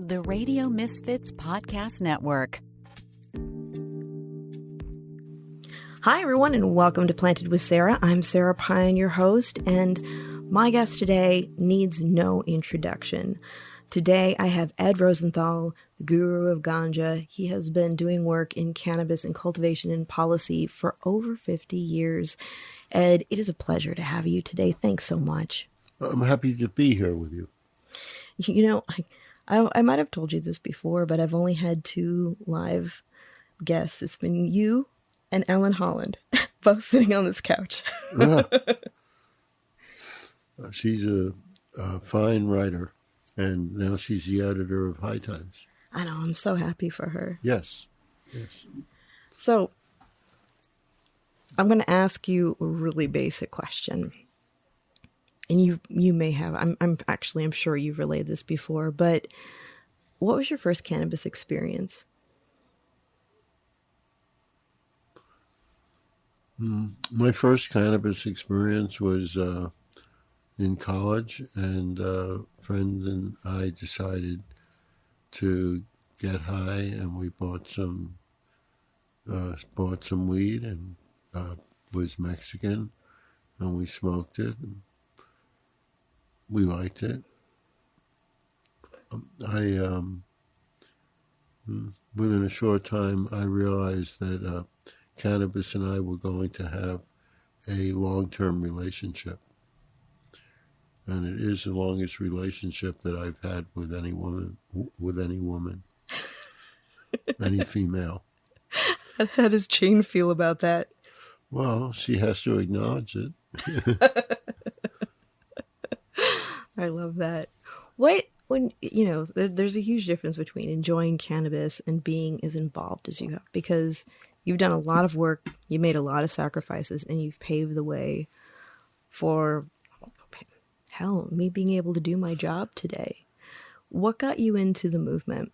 the Radio Misfits Podcast Network. Hi, everyone, and welcome to Planted with Sara. I'm Sara Pine, your host, and my guest today needs no introduction. Today, I have Ed Rosenthal, the Guru of Ganja. He has been doing work in cannabis and cultivation and policy for over 50 years. Ed, it is a pleasure to have you today. Thanks so much. I'm happy to be here with you. You know, I might have told you this before, but I've only had two live guests. It's been you and Ellen Holland, both sitting on this couch. Yeah. She's a fine writer, and now she's the editor of High Times. I know, I'm so happy for her. Yes. So, I'm going to ask you a really basic question. And you may have, I'm sure you've relayed this before, but what was your first cannabis experience? My first cannabis experience was in college, and a friend and I decided to get high, and we bought some weed, and was Mexican, and we smoked it. And we liked it. Within a short time, I realized that cannabis and I were going to have a long-term relationship. And it is the longest relationship that I've had with any woman, any female. How does Jane feel about that? Well, she has to acknowledge it. I love that. There's a huge difference between enjoying cannabis and being as involved as you have, because you've done a lot of work, you made a lot of sacrifices, and you've paved the way for, me being able to do my job today. What got you into the movement?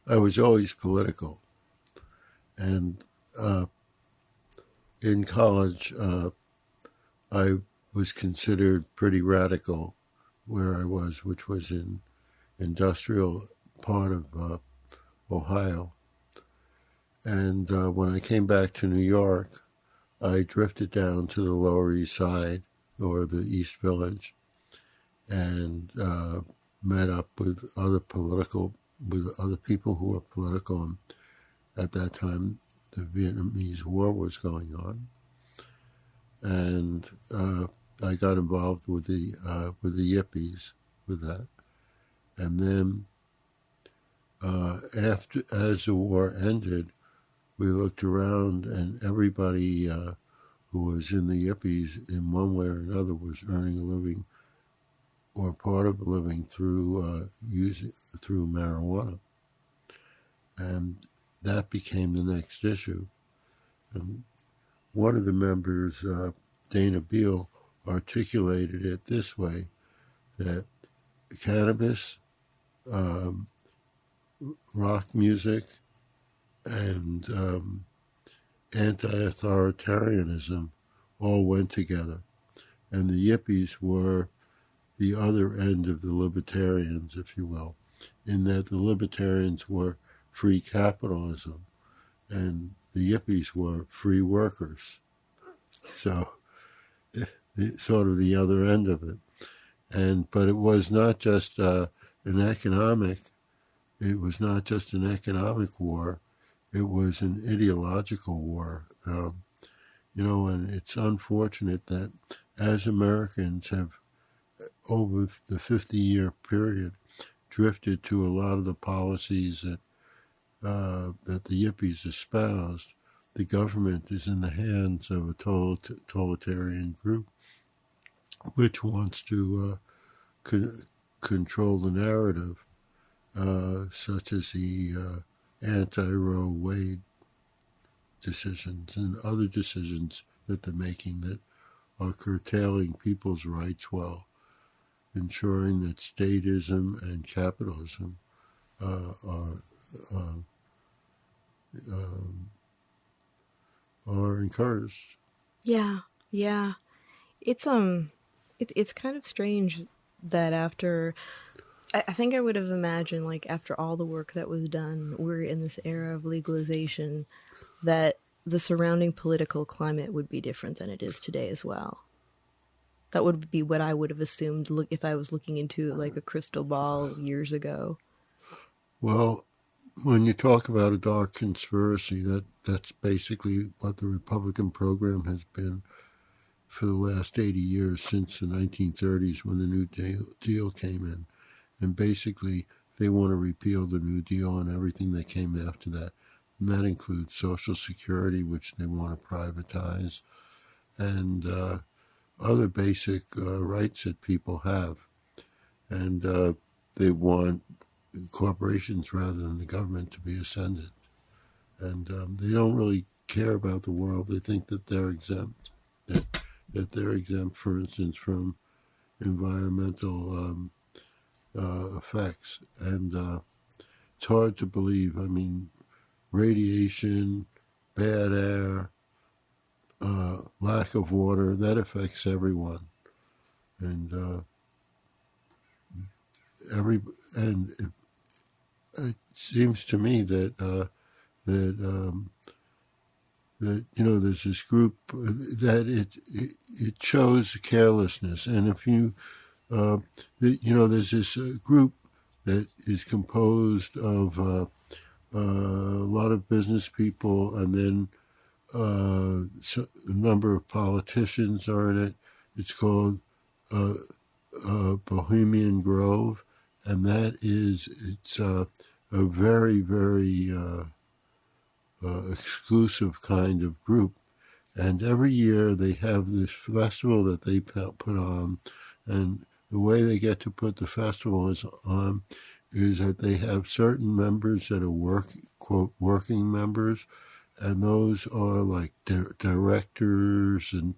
I was always political. And in college, I was considered pretty radical where I was, which was in industrial part of Ohio. And when I came back to New York, I drifted down to the Lower East Side, or the East Village, and met up with other people who were political. And at that time, the Vietnamese War was going on, and I got involved with the yippies with that, and then as the war ended, we looked around, and everybody who was in the yippies in one way or another was earning a living, or part of a living, through marijuana, and that became the next issue. And one of the members, Dana Beal, articulated it this way, that cannabis, rock music, and anti-authoritarianism all went together. And the yippies were the other end of the libertarians, if you will, in that the libertarians were free capitalism and the yippies were free workers. So sort of the other end of it. But it was not just it was not just an economic war, it was an ideological war. And it's unfortunate that as Americans have, over the 50-year period, drifted to a lot of the policies that the yippies espoused, the government is in the hands of a totalitarian group which wants to control the narrative, such as the anti-Roe Wade decisions and other decisions that they're making that are curtailing people's rights while ensuring that statism and capitalism are encouraged. Yeah. It's kind of strange that after I think I would have imagined, like, after all the work that was done, we're in this era of legalization, that the surrounding political climate would be different than it is today as well. That would be what I would have assumed if I was looking into, like, a crystal ball years ago. Well, when you talk about a dark conspiracy, that's basically what the Republican program has been for the last 80 years, since the 1930s when the New Deal came in. And basically, they want to repeal the New Deal and everything that came after that. And that includes Social Security, which they want to privatize, and other basic rights that people have. And they want corporations rather than the government to be ascended. And they don't really care about the world. They think that they're exempt, that they're exempt, for instance, from environmental effects. And it's hard to believe. I mean, radiation, bad air, lack of water, that affects everyone. And it seems to me that there's this group that it shows carelessness. And if you there's this group that is composed of a lot of business people, and then a number of politicians are in it. It's called Bohemian Grove, and it's a very, very exclusive kind of group. And every year they have this festival that they put on, and the way they get to put the festival on is that they have certain members that are quote working members, and those are like directors and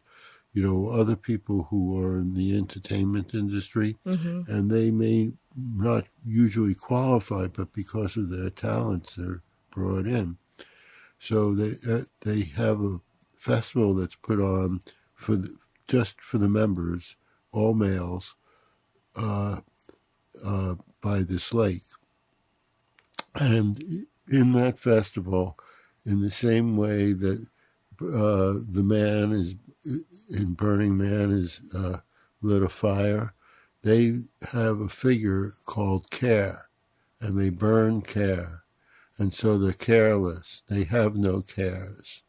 other people who are in the entertainment industry, and they may not usually qualify, but because of their talents, they're brought in. So they have a festival that's put on just for the members, all males, by this lake. And in that festival, in the same way that the man is in Burning Man is lit a fire, they have a figure called Care, and they burn care. And so they're careless. They have no cares,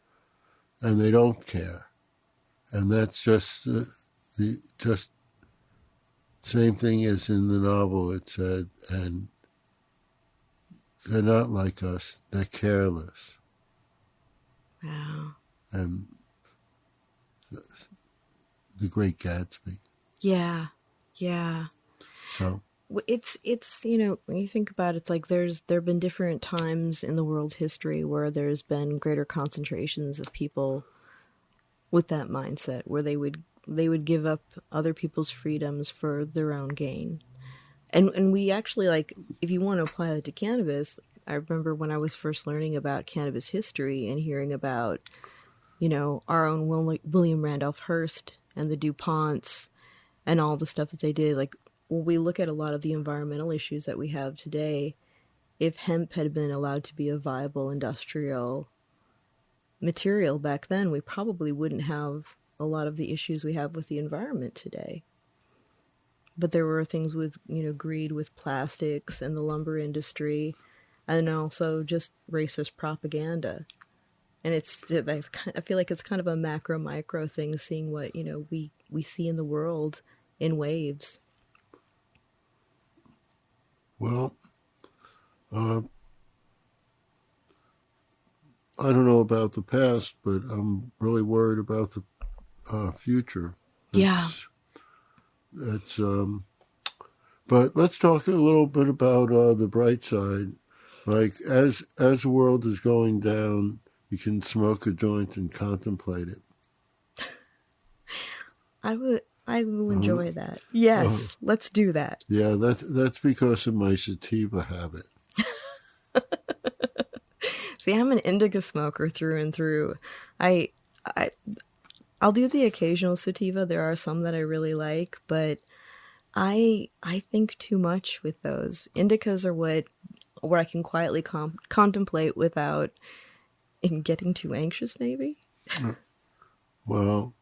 and they don't care. And that's just the same thing as in the novel. It said, and they're not like us. They're careless. Wow. And The Great Gatsby. Yeah. So it's when you think about it, it's like there have been different times in the world's history where there's been greater concentrations of people with that mindset, where they would give up other people's freedoms for their own gain. And we actually, like, if you want to apply that to cannabis, I remember when I was first learning about cannabis history and hearing about, our own William Randolph Hearst and the DuPonts and all the stuff that they did. Like, when we look at a lot of the environmental issues that we have today, if hemp had been allowed to be a viable industrial material back then, we probably wouldn't have a lot of the issues we have with the environment today. But there were things with, greed with plastics and the lumber industry, and also just racist propaganda. And I feel like it's kind of a macro micro thing, seeing what, we see in the world in waves. Well, I don't know about the past, but I'm really worried about the future. That's but let's talk a little bit about the bright side. Like, as the world is going down, you can smoke a joint and contemplate it. I will enjoy that. Yes, let's do that. Yeah, that's because of my sativa habit. See, I'm an indica smoker through and through. I'll do the occasional sativa. There are some that I really like, but I think too much with those. Indicas are where I can quietly contemplate without getting too anxious, maybe. Well,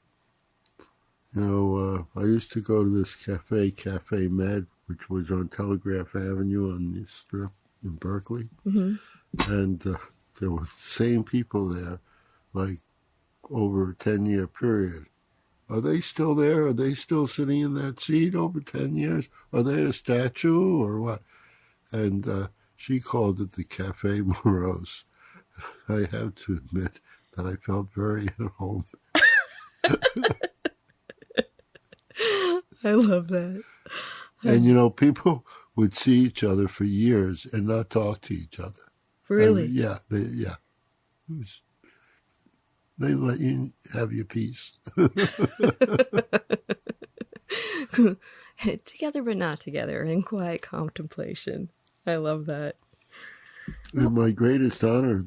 I used to go to this Cafe Med, which was on Telegraph Avenue on the Strip in Berkeley. Mm-hmm. And there were the same people there, like over a 10-year period. Are they still there? Are they still sitting in that seat over 10 years? Are they a statue or what? And she called it the Cafe Morose. I have to admit that I felt very at home. I love that. And, people would see each other for years and not talk to each other. Really? And, yeah. They let you have your piece. Together but not together, in quiet contemplation. I love that. And my greatest honor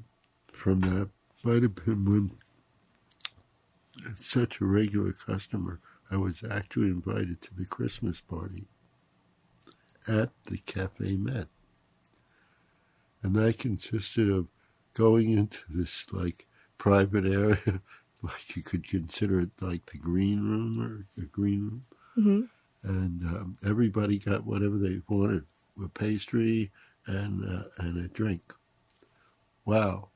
from that might have been when, as such a regular customer, I was actually invited to the Christmas party at the Cafe Met. And that consisted of going into this, private area, like you could consider it like the green room or a green room. Mm-hmm. And everybody got whatever they wanted, a pastry and a drink. Wow.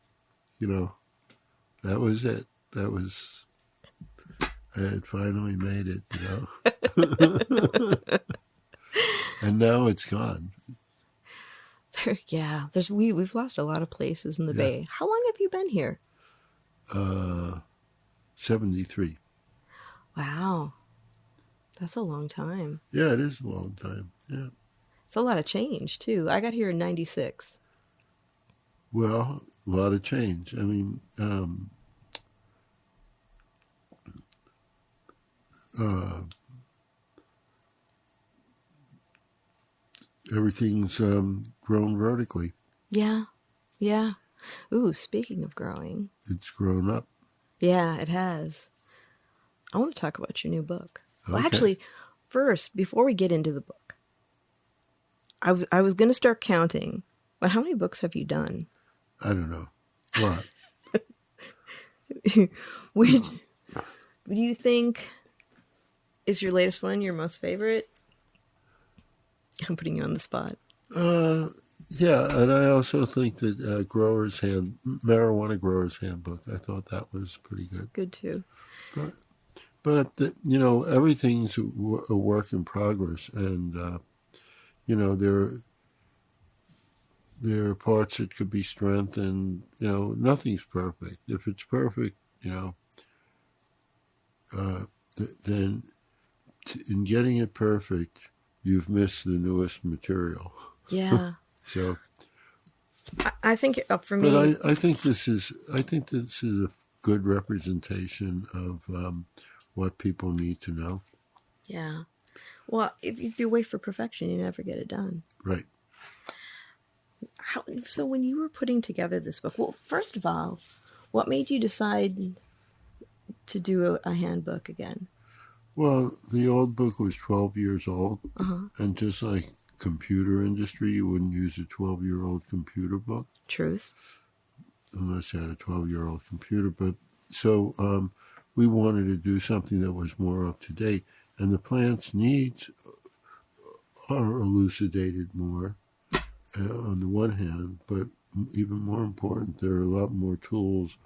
That was it. I had finally made it, And now it's gone. Yeah, we've lost a lot of places in the Bay. How long have you been here? 73. Wow. That's a long time. Yeah, it is a long time. Yeah. It's a lot of change, too. I got here in 96. Well, a lot of change. I mean, everything's grown vertically. Yeah. Yeah. Ooh, speaking of growing. It's grown up. Yeah, it has. I want to talk about your new book. Okay. Well, actually, first, before we get into the book, I was going to start counting, but how many books have you done? I don't know. What? Which do you think is your latest one your most favorite? I'm putting you on the spot. Yeah, and I also think that Marijuana Grower's Handbook, I thought that was pretty good. Good, too. But everything's a work in progress, and, there are parts that could be strengthened. Nothing's perfect. If it's perfect, then in getting it perfect, you've missed the newest material. Yeah. So, I think for me, but I think this is a good representation of what people need to know. Yeah. Well, if you wait for perfection, you never get it done. Right. So when you were putting together this book, well, first of all, what made you decide to do a handbook again? Well, the old book was 12 years old, Uh-huh. and just like computer industry, you wouldn't use a 12-year-old computer book. Truth. Unless you had a 12-year-old computer. But so we wanted to do something that was more up to date, and the plant's needs are elucidated more on the one hand, but even more important, there are a lot more tools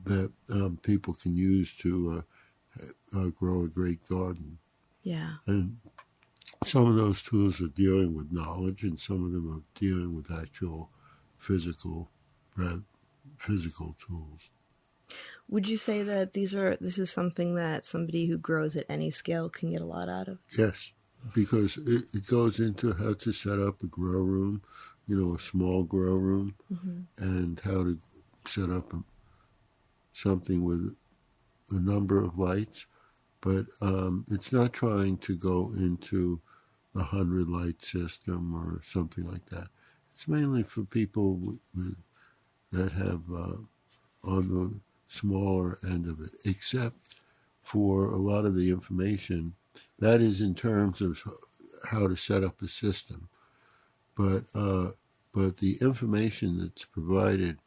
that people can use to grow a great garden. Yeah. And some of those tools are dealing with knowledge, and some of them are dealing with actual physical tools. Would you say that this is something that somebody who grows at any scale can get a lot out of? Yes, because it goes into how to set up a grow room, a small grow room, Mm-hmm. and how to set up something with a number of lights. But it's not trying to go into the 100-light system or something like that. It's mainly for people that have on the smaller end of it, except for a lot of the information that is in terms of how to set up a system, but the information that's provided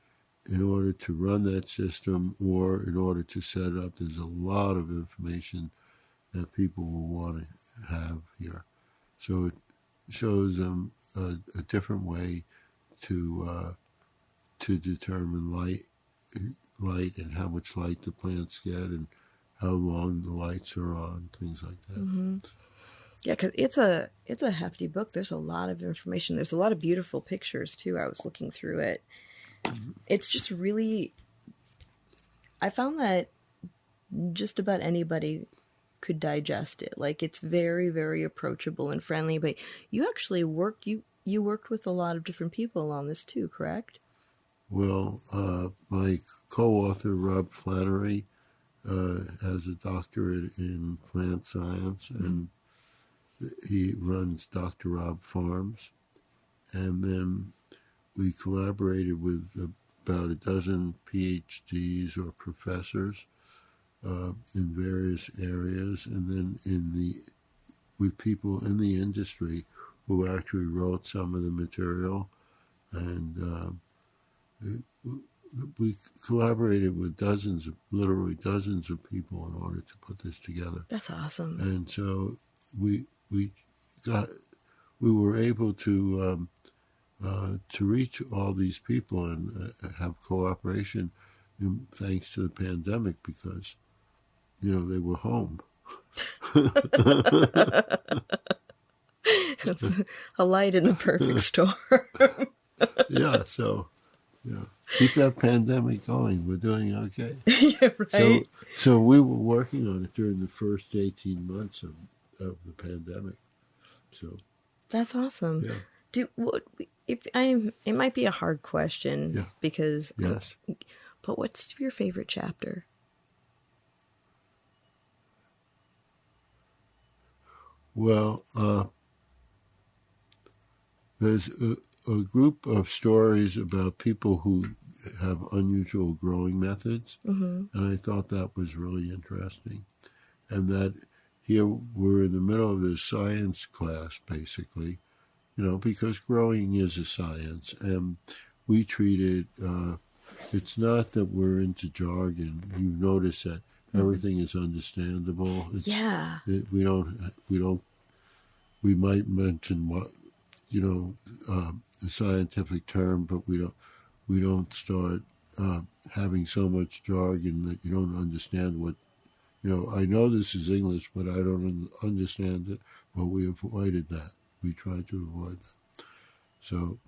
in order to run that system or in order to set it up, there's a lot of information that people will want to have here. So it shows them a different way to determine light and how much light the plants get and how long the lights are on, things like that. Mm-hmm. Yeah, because it's a hefty book. There's a lot of information. There's a lot of beautiful pictures too. I was looking through it. It's just really, I found that just about anybody could digest it. Like, it's very, very approachable and friendly. But you actually worked with a lot of different people on this too, correct? Well, my co-author Rob Flannery has a doctorate in plant science, and he runs Dr. Rob Farms. And then we collaborated with about a dozen PhDs or professors in various areas, and then with people in the industry who actually wrote some of the material, and we collaborated with literally dozens of people in order to put this together. That's awesome. And so we were able to reach all these people and have cooperation, thanks to the pandemic, because they were home. A light in the perfect storm. Yeah, so keep that pandemic going. We're doing okay. Yeah, right. So we were working on it during the first 18 months of the pandemic. So that's awesome. Yeah. It might be a hard question, Yeah. because yes. But what's your favorite chapter? Well, there's a group of stories about people who have unusual growing methods, and I thought that was really interesting. And that here we're in the middle of this science class, basically, because growing is a science, and we treat it. It's not that we're into jargon. You notice that everything is understandable. We might mention what a scientific term, but we don't start having so much jargon that you don't understand what. I know this is English, but I don't understand it. But we avoided that. We tried to avoid that.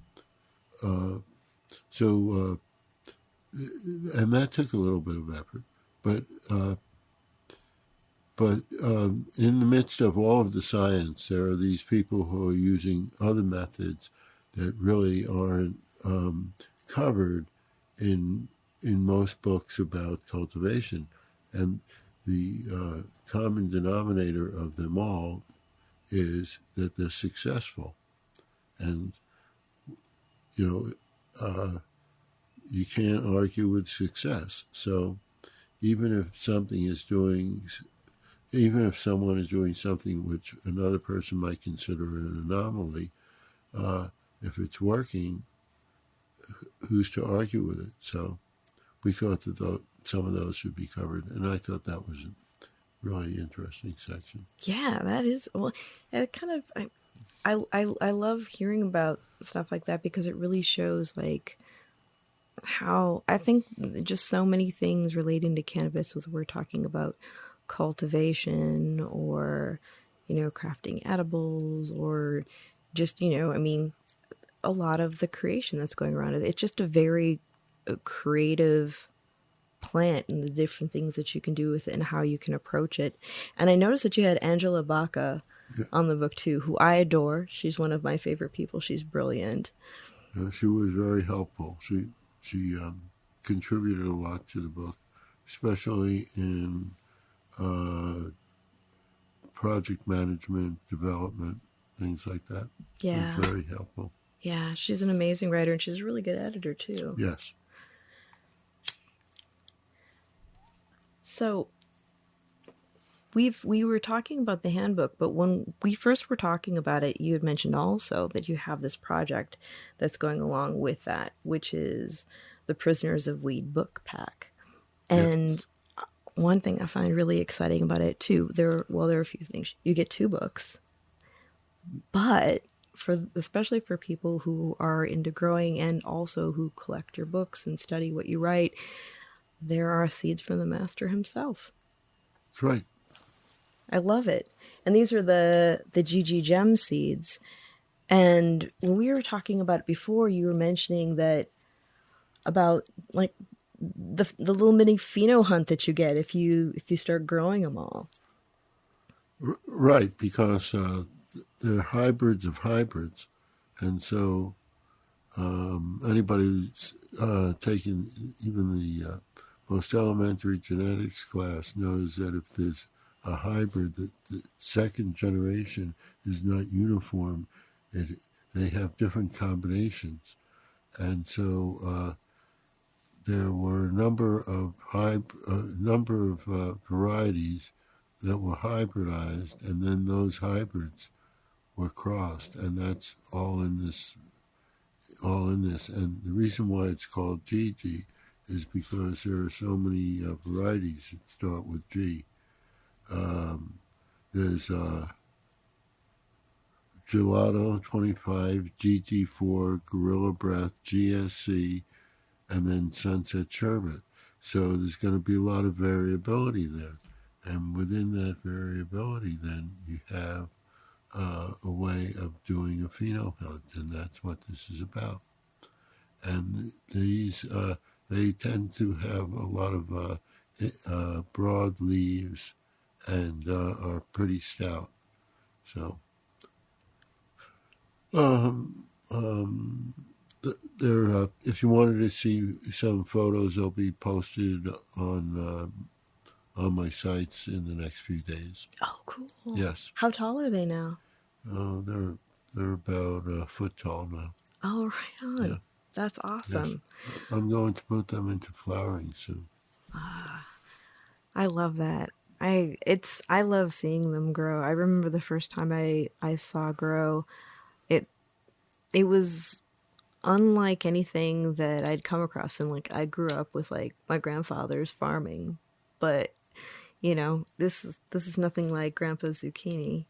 And that took a little bit of effort. But in the midst of all of the science, there are these people who are using other methods that really aren't covered in most books about cultivation. And the common denominator of them all is that they're successful. And, you can't argue with success. So even if someone is doing something which another person might consider an anomaly, if it's working, who's to argue with it? So we thought that some of those should be covered, and I thought that was a really interesting section. Yeah, that is. Well, it kind of. I love hearing about stuff like that, because it really shows how I think just so many things relating to cannabis, whether we're talking about cultivation or crafting edibles, or just a lot of the creation that's going around it. It's just a very creative plant, and the different things that you can do with it and how you can approach it. And I noticed that you had Angela Baca on the book too, who I adore. She's one of my favorite people. She's brilliant. She was very helpful. She contributed a lot to the book, especially in project management, development, things like that. Yeah. It was very helpful. Yeah, she's an amazing writer, and she's a really good editor too. Yes. So we were talking about the handbook, but when we first were talking about it, you had mentioned also that you have this project that's going along with that, which is the Prisoners of Weed book pack. And one thing I find really exciting about it too, there are a few things. You get 2 books, but especially for people who are into growing and also who collect your books and study what you write, there are seeds from the master himself. That's right. I love it. And these are the GG Gem seeds. And when we were talking about it before, you were mentioning that about like the little mini pheno hunt that you get if you start growing them all. Right, because they're hybrids of hybrids. And so anybody who's taken even the most elementary genetics class knows that if there's a hybrid, that the second generation is not uniform. They have different combinations. And so there were a number of varieties that were hybridized, and then those hybrids were crossed, and that's all in this. And the reason why it's called GG is because there are so many varieties that start with G. There's Gelato 25, GG4, Gorilla Breath, GSC, and then Sunset Sherbet. So there's going to be a lot of variability there. And within that variability, then you have a way of doing a pheno hunt, and that's what this is about. And these, they tend to have a lot of broad leaves and are pretty stout. So, if you wanted to see some photos, they'll be posted on my sites in the next few days. Oh, cool. Yes. How tall are they now? They're about a foot tall now. Oh, right on. Yeah. That's awesome. Yes. I'm going to put them into flowering soon. I love that. I love seeing them grow. I remember the first time I saw grow, it was unlike anything that I'd come across. And like I grew up with like my grandfather's farming, but you know, this is nothing like Grandpa's zucchini.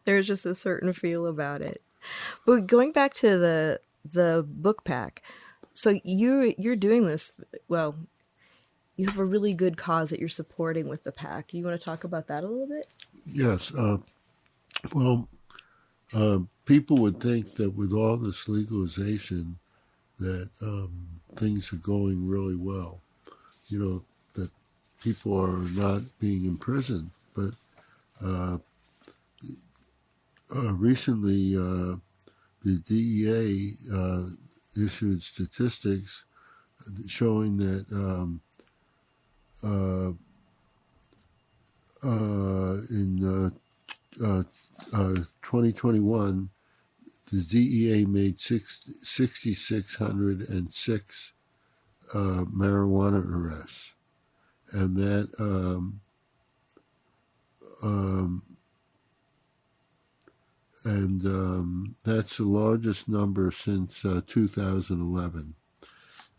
There's just a certain feel about it. But going back to the book pack, so you're doing this, well, you have a really good cause that you're supporting with the pack. Do you want to talk about that a little bit? Yes. People would think that with all this legalization that things are going really well. You know, that people are not being imprisoned. But recently the DEA issued statistics showing that in 2021, the DEA made 6,606 marijuana arrests, and that that's the largest number since 2011.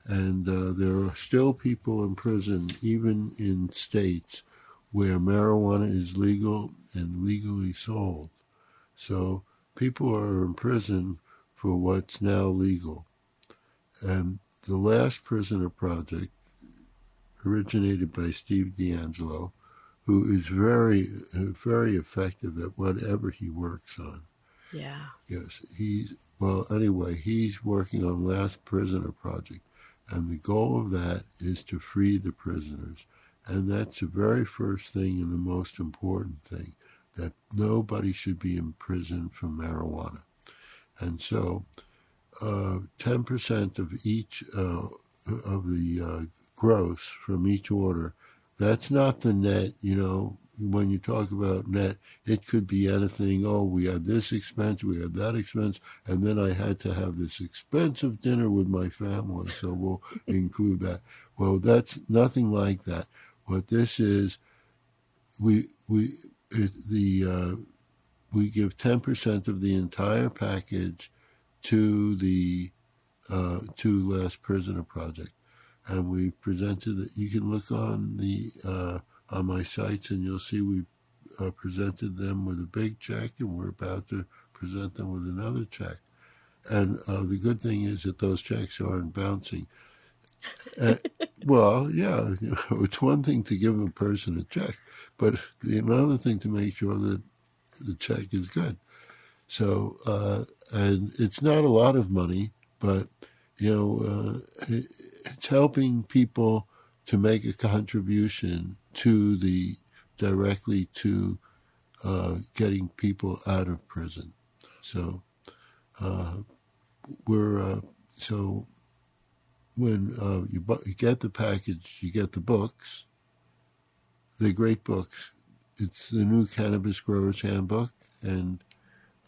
And there are still people in prison, even in states where marijuana is legal and legally sold. So people are in prison for what's now legal. And the Last Prisoner Project, originated by Steve D'Angelo, who is very, very effective at whatever he works on. Yeah. Yes, he's working on Last Prisoner Project. And the goal of that is to free the prisoners. And that's the very first thing and the most important thing, that nobody should be in prison for marijuana. And so 10% of each of the gross from each order, that's not the net, you know. When you talk about net, it could be anything. Oh, we had this expense, we had that expense, and then I had to have this expensive dinner with my family, so we'll include that. Well, that's nothing like that. What this is we give 10% of the entire package to the to Last Prisoner Project, and we presented it. You can look on the on my sites, and you'll see we presented them with a big check, and we're about to present them with another check. And the good thing is that those checks aren't bouncing. Well, yeah, it's one thing to give a person a check, but another thing to make sure that the check is good. So, and it's not a lot of money, but it's helping people to make a contribution to directly to getting people out of prison. So so when you get the package, you get the books. They're great books. It's the new Cannabis Growers Handbook and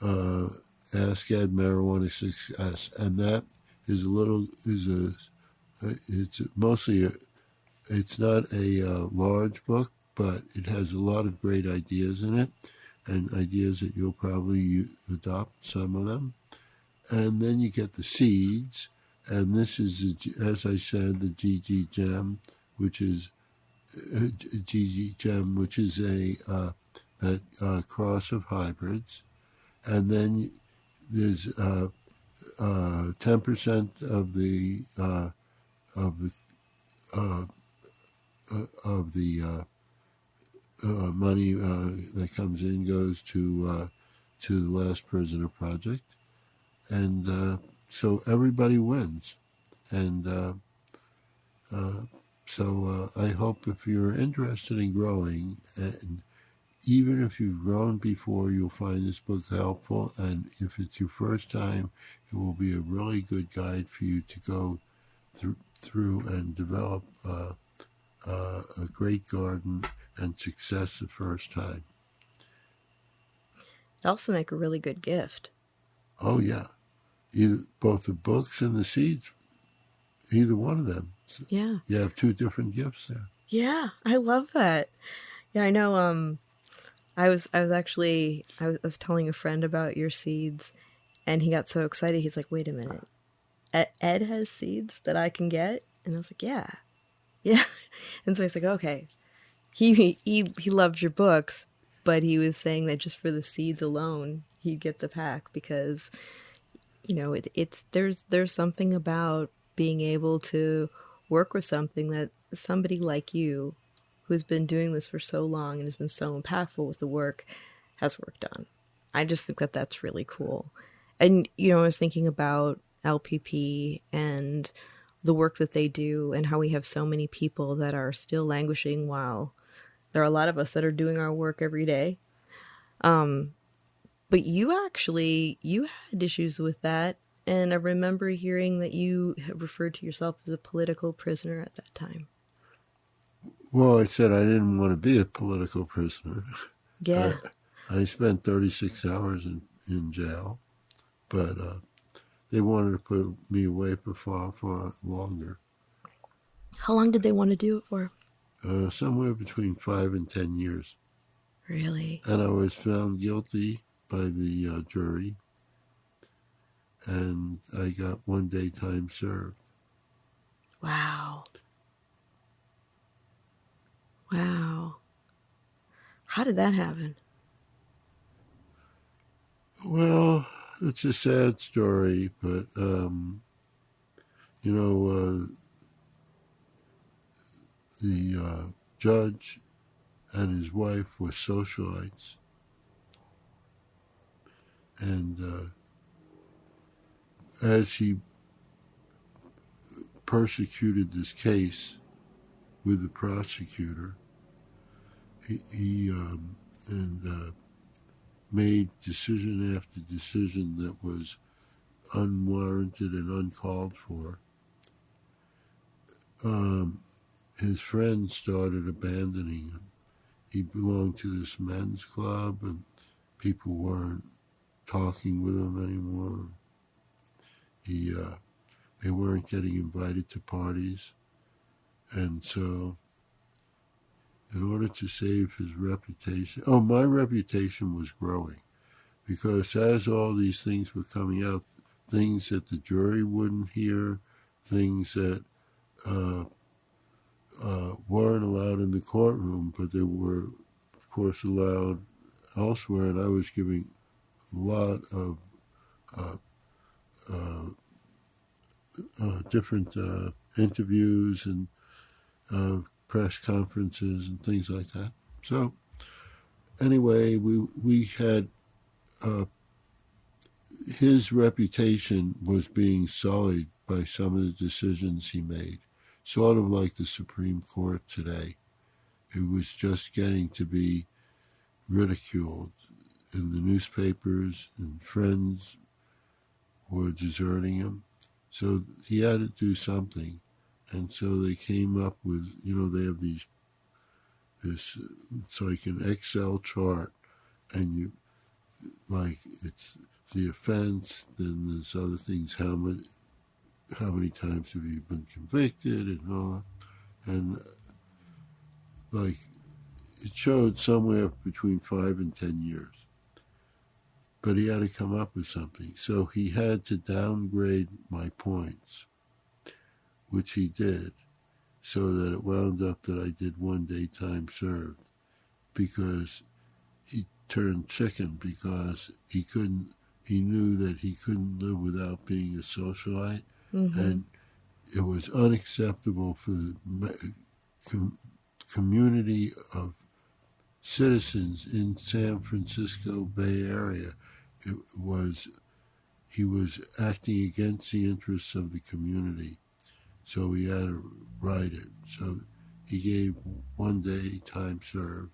Ask Ed Marijuana Success, and that is it's mostly it's not a large book, but it has a lot of great ideas in it, and ideas that you'll probably adopt some of them. And then you get the seeds, and this is, as I said, the GG Gem, which is a cross of hybrids, and then there's 10% of the money that comes in goes to the Last Prisoner Project, and so everybody wins. And so I hope if you're interested in growing, and even if you've grown before, you'll find this book helpful. And if it's your first time, it will be a really good guide for you to go through and develop a great garden and success the first time. It'd also make a really good gift. Oh, yeah. Both the books and the seeds, either one of them. Yeah. You have two different gifts there. Yeah, I love that. Yeah, I know. I was telling a friend about your seeds, and he got so excited. He's like, "Wait a minute, Ed has seeds that I can get?" And I was like, "Yeah." And so he's like, "Okay." He loves your books, but he was saying that just for the seeds alone, he'd get the pack because, there's something about being able to work with something that somebody like you, who's been doing this for so long and has been so impactful with the work, has worked on. I just think that that's really cool. And, I was thinking about LPP and the work that they do and how we have so many people that are still languishing while there are a lot of us that are doing our work every day. But you had issues with that. And I remember hearing that you referred to yourself as a political prisoner at that time. Well, I said I didn't want to be a political prisoner. Yeah. I spent 36 hours in jail, but they wanted to put me away for far longer. How long did they want to do it for? Somewhere between 5 and 10 years. Really? And I was found guilty by the jury, and I got 1 day time served. Wow. Wow. How did that happen? Well, it's a sad story, but, the judge and his wife were socialites. And as he persecuted this case with the prosecutor, he made decision after decision that was unwarranted and uncalled for. His friends started abandoning him. He belonged to this men's club, and people weren't talking with him anymore. They weren't getting invited to parties, and so in order to save his reputation. Oh, my reputation was growing because as all these things were coming out, things that the jury wouldn't hear, things that weren't allowed in the courtroom, but they were, of course, allowed elsewhere, and I was giving a lot of different interviews and press conferences and things like that. So anyway, we had his reputation was being sullied by some of the decisions he made, sort of like the Supreme Court today. It was just getting to be ridiculed in the newspapers, and friends were deserting him. So he had to do something. And so they came up with, they have this, it's like an Excel chart, and it's the offense, then there's other things, how many times have you been convicted and all that. And it showed somewhere between 5 and 10 years. But he had to come up with something. So he had to downgrade my points, which he did, so that it wound up that I did 1 day time served, because he turned chicken, because he knew that he couldn't live without being a socialite, and it was unacceptable for the community of citizens in San Francisco Bay Area. He was acting against the interests of the community, so he had to write it. So he gave 1 day time served.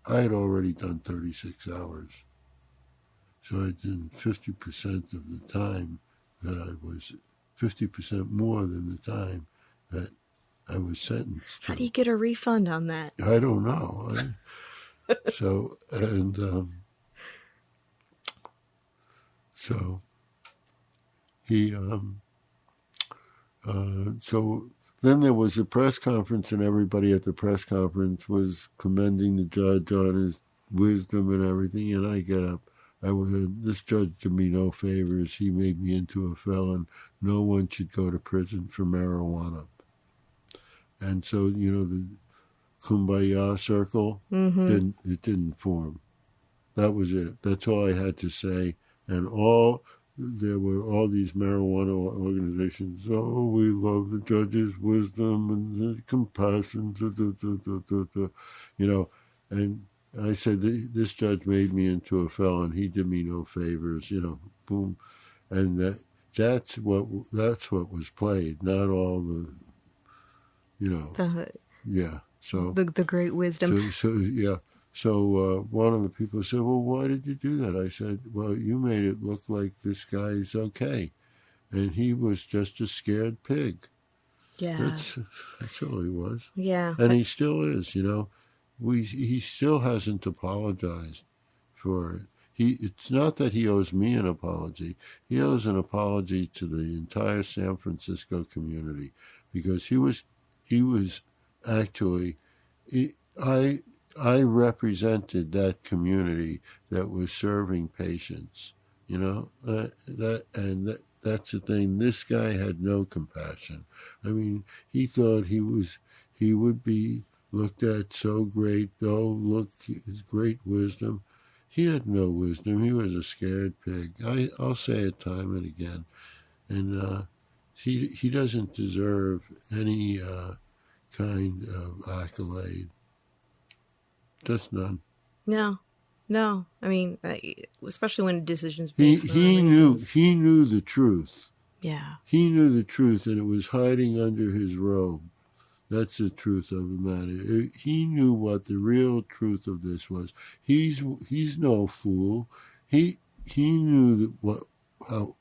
I had already done 36 hours, so I did 50% of the time that I was, 50% more than the time that I was sentenced to. How do you get a refund on that? I don't know. So he, so then there was a press conference, and everybody at the press conference was commending the judge on his wisdom and everything, and I get up. This judge did me no favors. He made me into a felon. No one should go to prison for marijuana. And so, the Kumbaya circle, didn't form. That was it. That's all I had to say. And there were all these marijuana organizations. Oh, we love the judge's wisdom and the compassion, And I said, this judge made me into a felon. He did me no favors, boom. And that's what was played, not all the, yeah. So the great wisdom. So one of the people said, well, why did you do that? I said, well, you made it look like this guy's okay. And he was just a scared pig. Yeah. That's all he was. Yeah. And he still is, he still hasn't apologized for it. It's not that he owes me an apology. He owes an apology to the entire San Francisco community, because he was actually, I represented that community that was serving patients, that's the thing. This guy had no compassion. I mean, he thought he would be looked at so great. Oh, look, his great wisdom. He had no wisdom. He was a scared pig. I'll say it time and again. And he doesn't deserve any kind of accolade. Just none. No. I mean, especially when a decision's he made. He knew the truth. Yeah. He knew the truth, and it was hiding under his robe. That's the truth of the matter. He knew what the real truth of this was. He's no fool. He knew how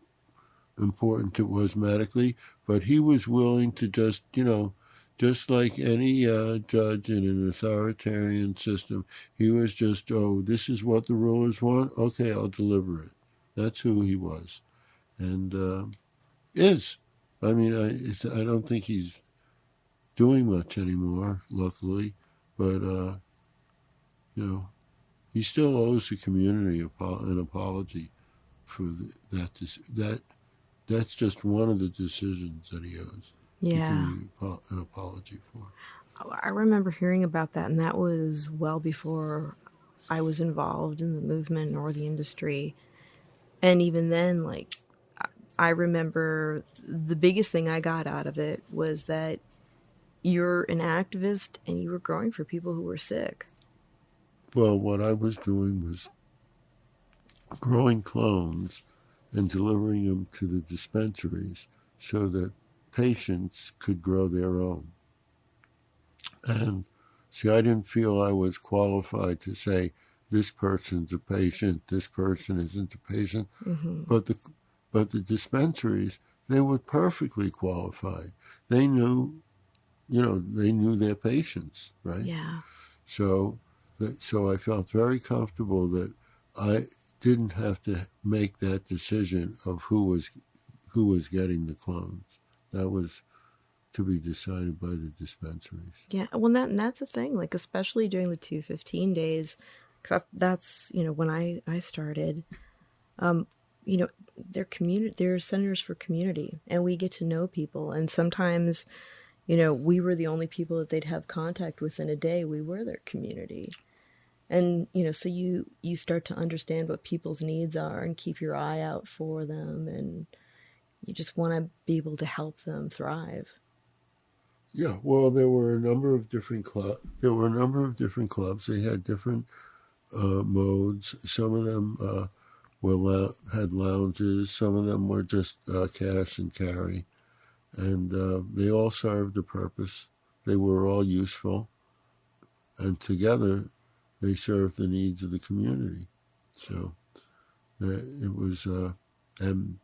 important it was medically, but he was willing to just like any judge in an authoritarian system, he was just, this is what the rulers want? Okay, I'll deliver it. That's who he was. And is. I mean, I don't think he's doing much anymore, luckily. But you know, he still owes the community an apology for that. That's just one of the decisions that he owes the Yeah. community an apology for. I remember hearing about that, and that was well before I was involved in the movement or the industry. And even then, like, I remember the biggest thing I got out of it was that you're an activist and you were growing for people who were sick. Well, what I was doing was growing clones and delivering them to the dispensaries so that patients could grow their own. And see, I didn't feel I was qualified to say this person's a patient, this person isn't a patient. Mm-hmm. But the dispensaries, they were perfectly qualified. They knew, they knew their patients, right? Yeah. So I felt very comfortable that I didn't have to make that decision of who was getting the clones. That was to be decided by the dispensaries. Yeah. Well, that's the thing, like, especially during the 215 days, because that's, when I started, they're centers for community, and we get to know people. And sometimes, we were the only people that they'd have contact with in a day. We were their community. And, so you start to understand what people's needs are and keep your eye out for them. And you just want to be able to help them thrive. Yeah, well, there were a number of different clubs. They had different modes. Some of them had lounges. Some of them were just cash and carry, and they all served a purpose. They were all useful, and together they served the needs of the community. So it was, and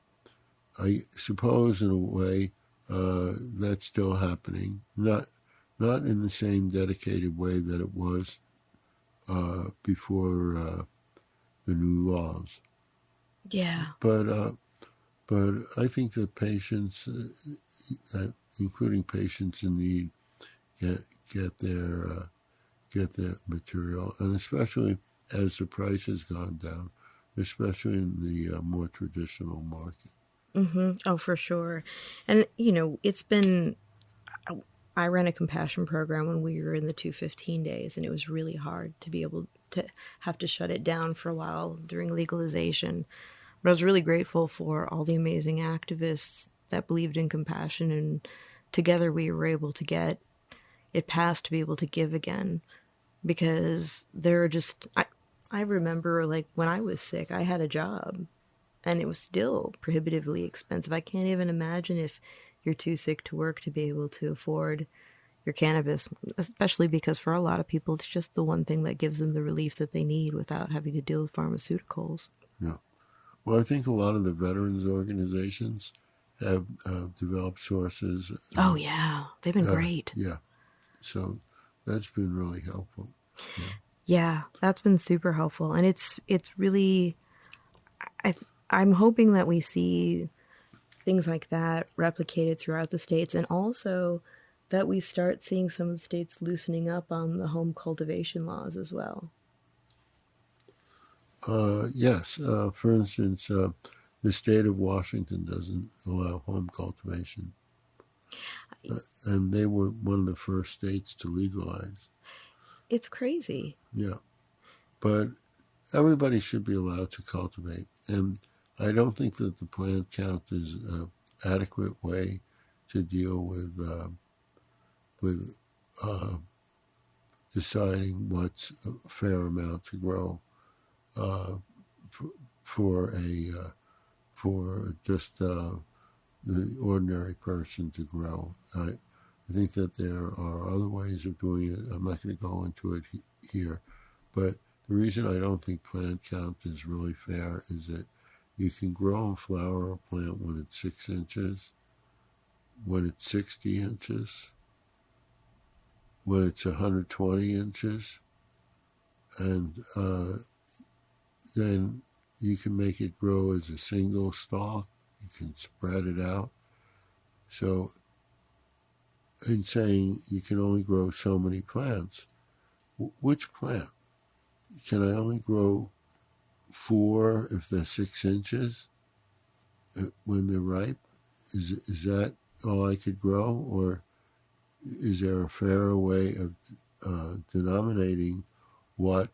I suppose in a way that's still happening. Not in the same dedicated way that it was before the new laws. Yeah. But I think that patients, including patients in need, get their material, and especially as the price has gone down, especially in the more traditional market. Mm-hmm. Oh, for sure. And, it's been, I ran a compassion program when we were in the 215 days, and it was really hard to be able to have to shut it down for a while during legalization. But I was really grateful for all the amazing activists that believed in compassion, and together we were able to get it passed to be able to give again. Because there are just, I remember, like, when I was sick, I had a job, and it was still prohibitively expensive. I can't even imagine if you're too sick to work to be able to afford your cannabis, especially because for a lot of people, it's just the one thing that gives them the relief that they need without having to deal with pharmaceuticals. Yeah. Well, I think a lot of the veterans organizations have developed sources. Oh, yeah. They've been great. Yeah. So that's been really helpful. Yeah, that's been super helpful. And it's really, I'm hoping that we see things like that replicated throughout the states, and also that we start seeing some of the states loosening up on the home cultivation laws as well. Yes. For instance, the state of Washington doesn't allow home cultivation. And they were one of the first states to legalize. It's crazy. Yeah. But everybody should be allowed to cultivate. And I don't think that the plant count is an adequate way to deal with deciding what's a fair amount to grow for just the ordinary person to grow. I think that there are other ways of doing it. I'm not going to go into it here, but the reason I don't think plant count is really fair is that you can grow and flower a plant when it's 6 inches, when it's 60 inches, when it's 120 inches, and then you can make it grow as a single stalk. You can spread it out. So in saying you can only grow so many plants, which plant? Can I only grow 4 if they're 6 inches when they're ripe? Is that all I could grow, or is there a fairer way of denominating what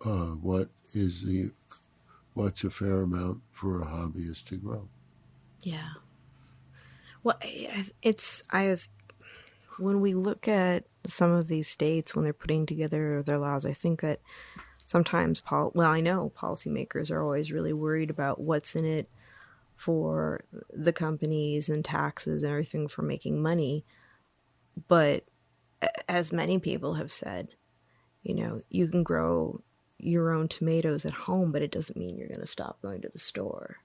what is the what's a fair amount for a hobbyist to grow? Yeah. Well, when we look at some of these states when they're putting together their laws, I think that sometimes I know policymakers are always really worried about what's in it for the companies and taxes and everything for making money. But as many people have said, you can grow your own tomatoes at home, but it doesn't mean you're going to stop going to the store.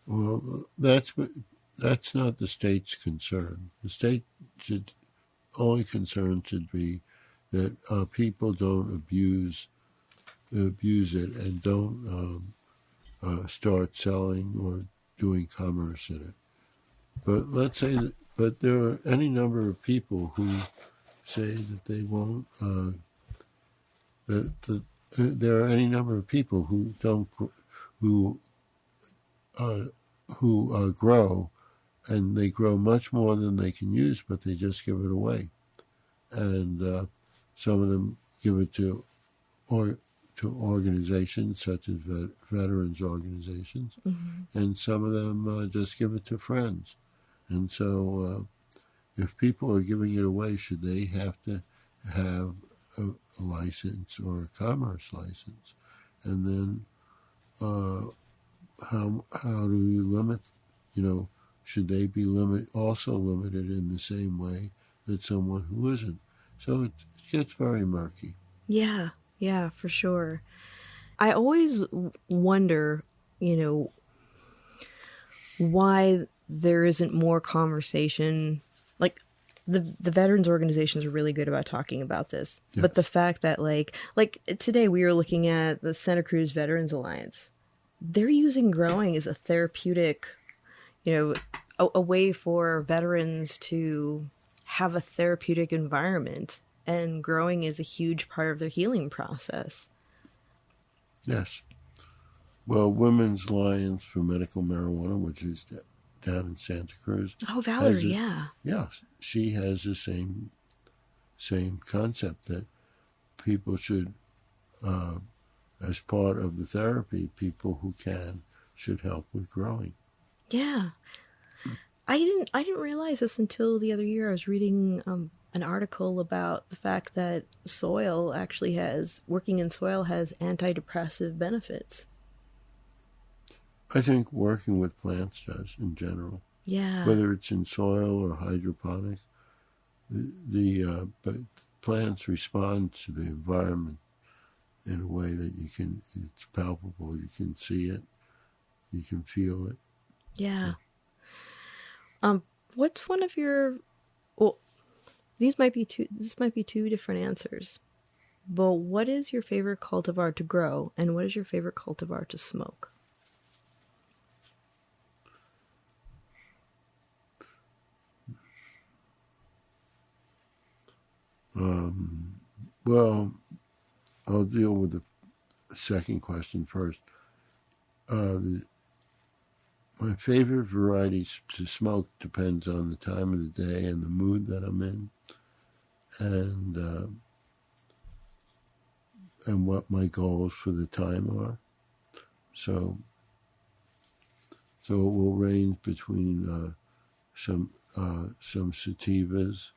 Well, that's not the state's concern. The state only concern should be that people don't abuse it and don't start selling or doing commerce in it. But let's say but there are any number of people who say that they won't. There are any number of people who don't who grow, and they grow much more than they can use, but they just give it away. And some of them give it to organizations such as veterans organizations, and some of them just give it to friends. And so if people are giving it away, should they have to have a license or a commerce license? And then how do you limit, should they be also limited in the same way that someone who isn't? So it gets very murky. Yeah, for sure. I always wonder, why there isn't more conversation. Like the veterans organizations are really good about talking about this, yes. But the fact that like today we were looking at the Santa Cruz Veterans Alliance, they're using growing as a therapeutic, a way for veterans to have a therapeutic environment, and growing is a huge part of their healing process. Yes. Well, Women's Alliance for Medical Marijuana, which is down in Santa Cruz. Oh, Valerie, yeah. Yes, she has the same concept that people should, as part of the therapy, people who should help with growing. Yeah. I didn't realize this until the other year. I was reading an article about the fact that working in soil has antidepressive benefits. I think working with plants does in general. Yeah. Whether it's in soil or hydroponics, but plants respond to the environment in a way that it's palpable. You can see it. You can feel it. Yeah. What's one of your, well, this might be two different answers, but what is your favorite cultivar to grow, and what is your favorite cultivar to smoke? Well, I'll deal with the second question first. My favorite varieties to smoke depends on the time of the day and the mood that I'm in, and what my goals for the time are. So it will range between some sativas,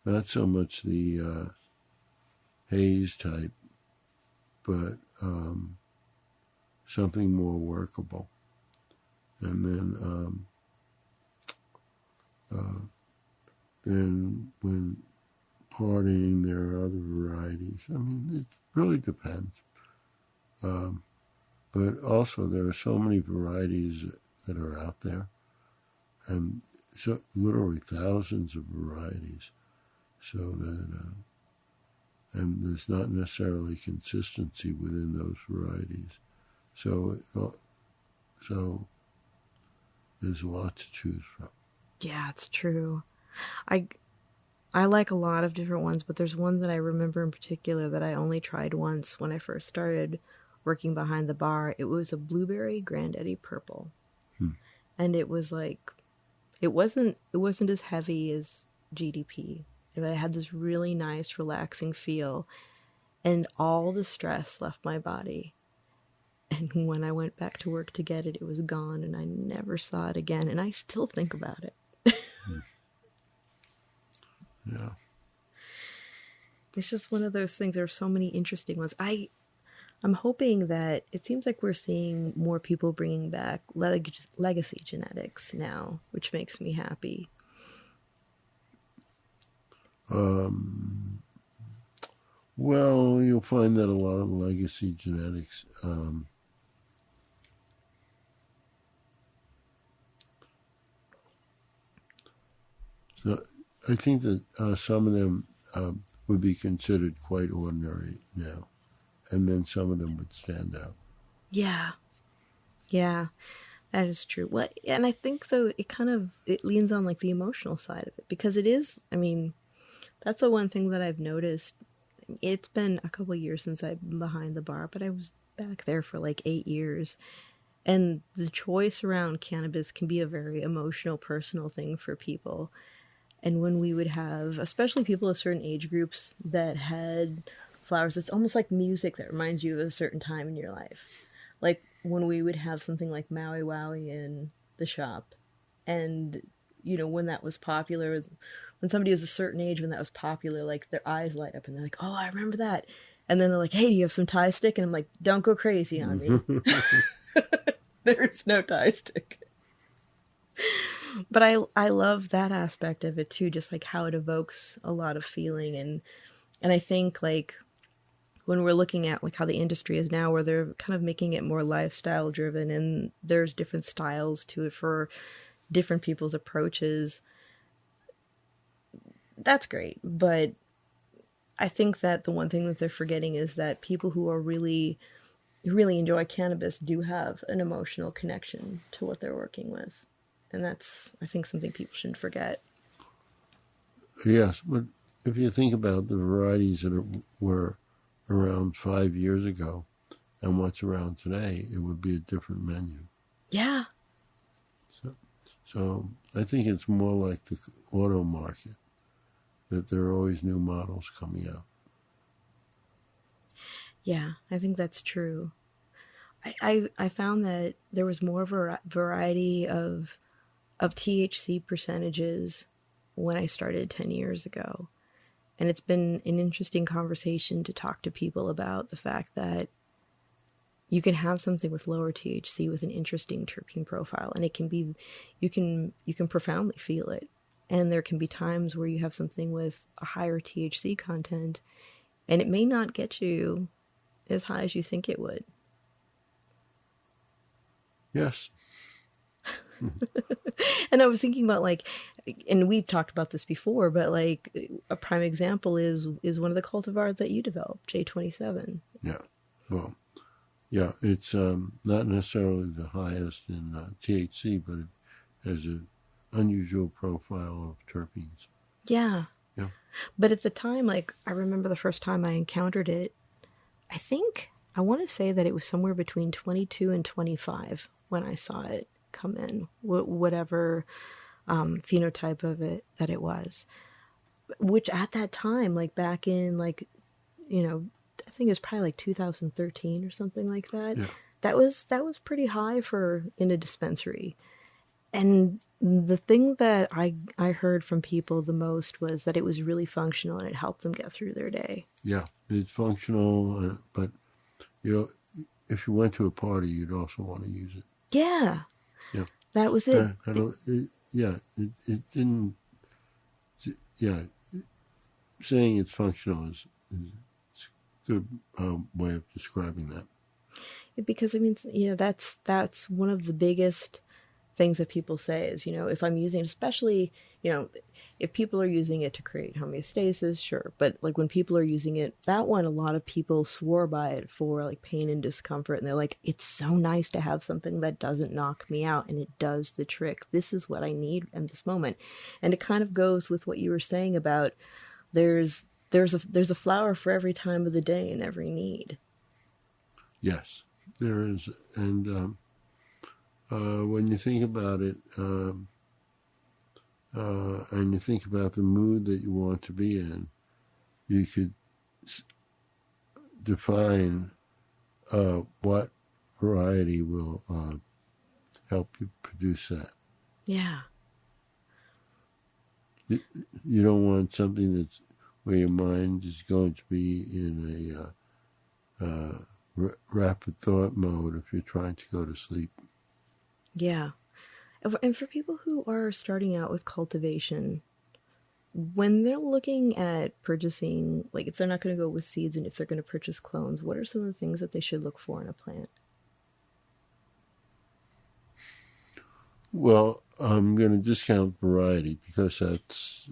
not so much the haze type, but something more workable. And then when partying, there are other varieties. I mean, it really depends. But also, there are so many varieties that are out there, and so literally thousands of varieties. So that, and there's not necessarily consistency within those varieties. So there's a lot to choose from. Yeah, it's true. I like a lot of different ones, but there's one that I remember in particular that I only tried once when I first started working behind the bar. It was a blueberry granddaddy purple. And it was like, it wasn't as heavy as GDP. It had this really nice, relaxing feel, and all the stress left my body. And when I went back to work to get it, it was gone, and I never saw it again. And I still think about it. Yeah. It's just one of those things. There are so many interesting ones. I'm hoping that it seems like we're seeing more people bringing back legacy genetics now, which makes me happy. Well, you'll find that a lot of legacy genetics, so I think that some of them would be considered quite ordinary now, and then some of them would stand out. Yeah. Yeah, that is true. Well, and I think though it leans on like the emotional side of it, because it is, I mean, that's the one thing that I've noticed. It's been a couple of years since I've been behind the bar, but I was back there for like 8 years. And the choice around cannabis can be a very emotional, personal thing for people. And when we would have, especially people of certain age groups that had flowers, it's almost like music that reminds you of a certain time in your life. Like when we would have something like Maui Wowie in the shop, and when that was popular, when somebody was a certain age, when that was popular, like their eyes light up and they're like, oh, I remember that. And then they're like, hey, do you have some Thai stick? And I'm like, don't go crazy on me. There's no Thai stick. But I love that aspect of it too, just like how it evokes a lot of feeling. And I think like when we're looking at like how the industry is now, where they're kind of making it more lifestyle driven, and there's different styles to it for different people's approaches, that's great. But I think that the one thing that they're forgetting is that people who really enjoy cannabis do have an emotional connection to what they're working with. And that's, I think, something people shouldn't forget. Yes, but if you think about the varieties that were around 5 years ago and what's around today, it would be a different menu. Yeah. So I think it's more like the auto market, that there are always new models coming out. Yeah, I think that's true. I found that there was more variety of THC percentages when I started 10 years ago. And it's been an interesting conversation to talk to people about the fact that you can have something with lower THC with an interesting terpene profile, and it can be, you can profoundly feel it. And there can be times where you have something with a higher THC content, and it may not get you as high as you think it would. Yes. And I was thinking about like, and we've talked about this before, but like a prime example is one of the cultivars that you developed, J27. Yeah. Well, yeah, it's not necessarily the highest in THC, but it has an unusual profile of terpenes. Yeah. Yeah. But at the time, like, I remember the first time I encountered it, I want to say that it was somewhere between 22 and 25 when I saw it come in, whatever phenotype of it that it was. Which at that time, like back in like, I think it was probably like 2013 or something like that. Yeah. That was pretty high for in a dispensary. And the thing that I heard from people the most was that it was really functional and it helped them get through their day. Yeah, it's functional, but if you went to a party, you'd also want to use it. Yeah. Yeah. That was it. It didn't. Yeah, saying it's functional is a good way of describing that. Because I mean, that's one of the biggest things that people say is, if I'm using, especially, if people are using it to create homeostasis, sure. But like when people are using it, that one, a lot of people swore by it for like pain and discomfort. And they're like, it's so nice to have something that doesn't knock me out. And it does the trick. This is what I need in this moment. And it kind of goes with what you were saying about there's a flower for every time of the day and every need. Yes, there is. And when you think about it, and you think about the mood that you want to be in, you could define what variety will help you produce that. Yeah. You don't want something that's where your mind is going to be in a rapid thought mode if you're trying to go to sleep. Yeah. And for people who are starting out with cultivation, when they're looking at purchasing, like if they're not going to go with seeds and if they're going to purchase clones, what are some of the things that they should look for in a plant? Well, I'm going to discount variety because that's,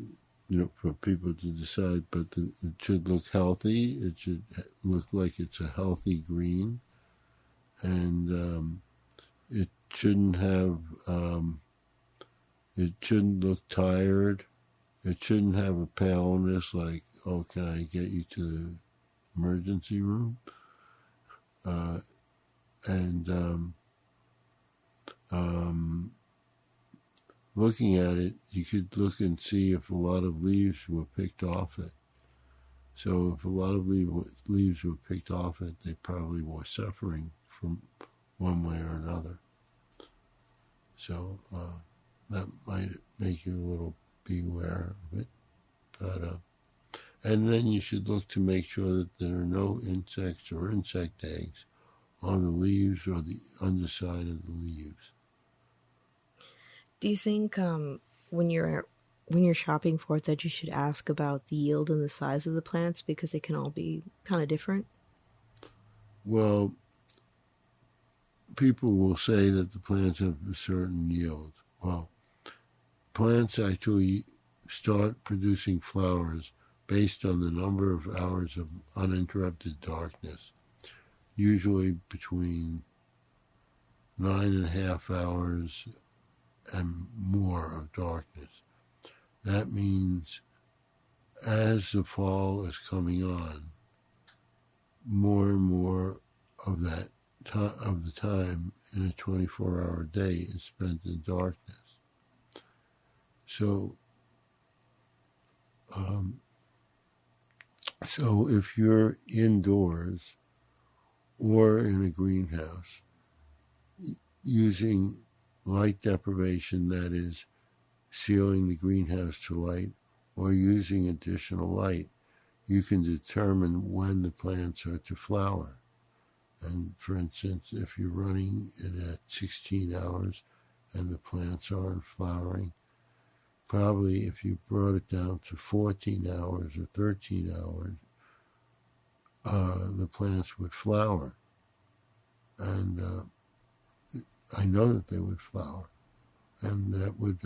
for people to decide, but it should look healthy. It should look like it's a healthy green. And it shouldn't have, it shouldn't look tired. It shouldn't have a paleness like, oh, can I get you to the emergency room? And looking at it, you could look and see if a lot of leaves were picked off it. So if a lot of leaves were picked off it, they probably were suffering from one way or another. So that might make you a little beware of it. But and then you should look to make sure that there are no insects or insect eggs on the leaves or the underside of the leaves. Do you think when you're shopping for it that you should ask about the yield and the size of the plants because they can all be kind of different? Well, people will say that the plants have a certain yield. Well, plants actually start producing flowers based on the number of hours of uninterrupted darkness, usually between 9.5 hours and more of darkness. That means as the fall is coming on, more and more of that of the time in a 24-hour day is spent in darkness. So, so if you're indoors or in a greenhouse using light deprivation, that is, sealing the greenhouse to light, or using additional light, you can determine when the plants are to flower. And for instance, if you're running it at 16 hours and the plants aren't flowering, probably if you brought it down to 14 hours or 13 hours, the plants would flower. And I know that they would flower. And that would,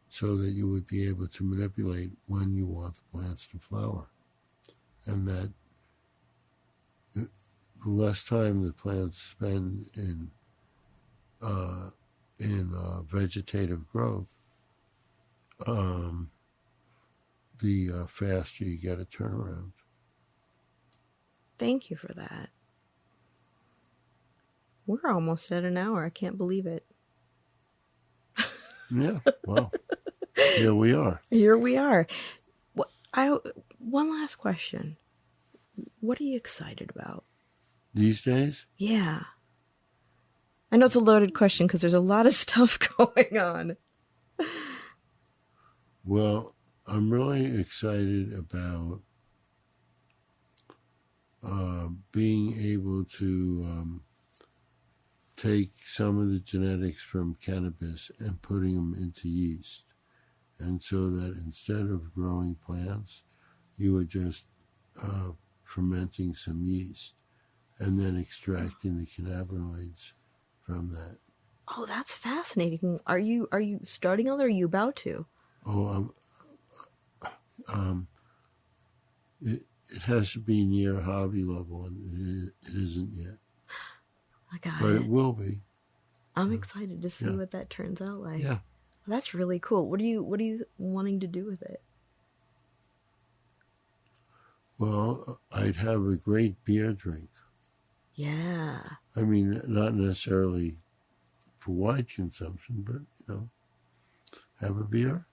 so that you would be able to manipulate when you want the plants to flower. And that the less time the plants spend in vegetative growth, the faster you get a turnaround. Thank you for that. We're almost at an hour. I can't believe it. Yeah, well, here we are. Here we are. One last question. What are you excited about These days? Yeah. I know it's a loaded question because there's a lot of stuff going on. Well, I'm really excited about being able to take some of the genetics from cannabis and putting them into yeast. And so that instead of growing plants, you are just fermenting some yeast and then extracting the cannabinoids from that. Oh, that's fascinating. Are you starting on it, or are you about to? Oh, it has to be near hobby level, and it isn't yet. I got But it. it will be. I'm excited to see Yeah. what that turns out like. Yeah. That's really cool. What are you wanting to do with it? Well, I'd have a great beer drink. Yeah. I mean, not necessarily for wine consumption, but, have a beer.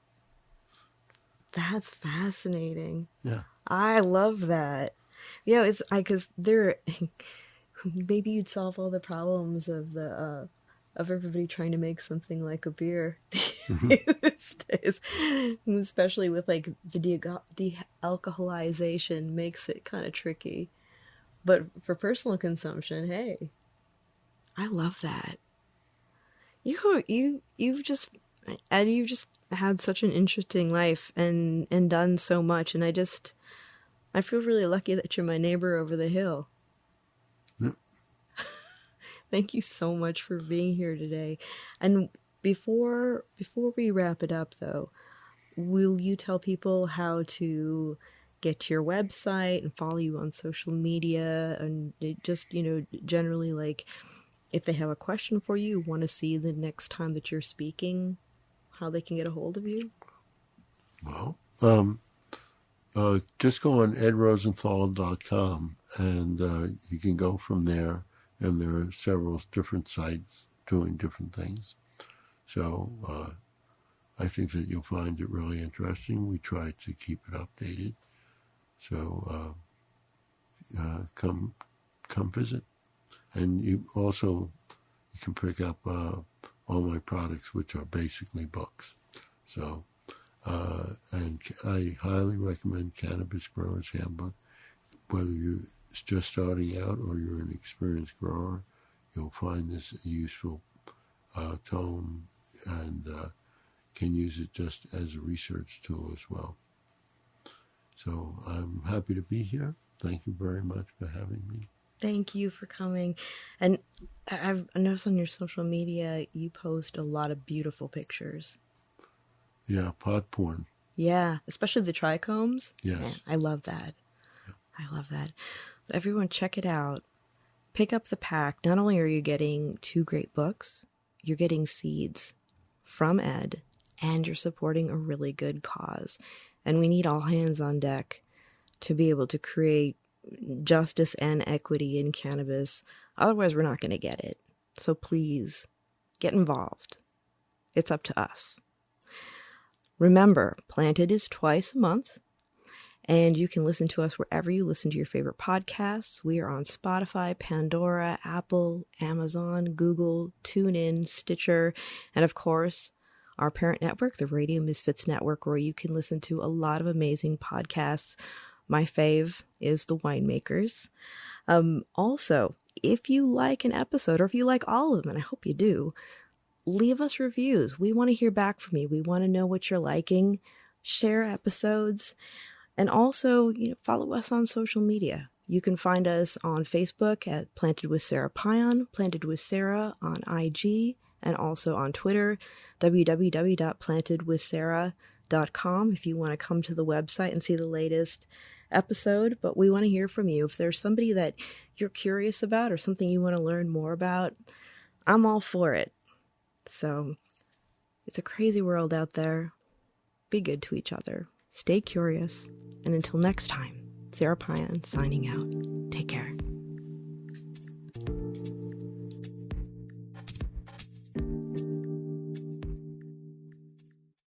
That's fascinating. Yeah. I love that. Yeah, it's because there maybe you'd solve all the problems of the of everybody trying to make something like a beer these days, especially with like the de-alcoholization makes it kind of tricky. But for personal consumption, hey, I love that. You've just had such an interesting life and done so much, and I feel really lucky that you're my neighbor over the hill. Yeah. Thank you so much for being here today. And before we wrap it up, though, will you tell people how to get to your website and follow you on social media, and just, generally, like, if they have a question for you, want to see the next time that you're speaking, how they can get a hold of you? Well, just go on edrosenthal.com, and you can go from there. And there are several different sites doing different things. So I think that you'll find it really interesting. We try to keep it updated. So come visit. And you can pick up all my products, which are basically books. So, and I highly recommend Cannabis Growers Handbook. Whether you're just starting out or you're an experienced grower, you'll find this a useful tome, and can use it just as a research tool as well. So I'm happy to be here. Thank you very much for having me. Thank you for coming. And I've noticed on your social media, you post a lot of beautiful pictures. Yeah, pot porn. Yeah, especially the trichomes. Yes. Man, I love that. Yeah. I love that. Everyone, check it out. Pick up the pack. Not only are you getting 2 great books, you're getting seeds from Ed, and you're supporting a really good cause. And we need all hands on deck to be able to create justice and equity in cannabis. Otherwise, we're not going to get it. So please, get involved. It's up to us. Remember, Planted is twice a month, and you can listen to us wherever you listen to your favorite podcasts. We are on Spotify, Pandora, Apple, Amazon, Google, TuneIn, Stitcher, and of course, our parent network, the Radio Misfits Network, where you can listen to a lot of amazing podcasts. My fave is The Winemakers. Also, if you like an episode, or if you like all of them, and I hope you do, leave us reviews. We want to hear back from you. We want to know what you're liking. Share episodes. And also, follow us on social media. You can find us on Facebook at Planted with Sara Pion, Planted with Sara on IG, and also on Twitter, www.plantedwithsara.com, if you want to come to the website and see the latest episode. But we want to hear from you. If there's somebody that you're curious about or something you want to learn more about, I'm all for it. So it's a crazy world out there. Be good to each other. Stay curious. And until next time, Sara Pion signing out. Take care.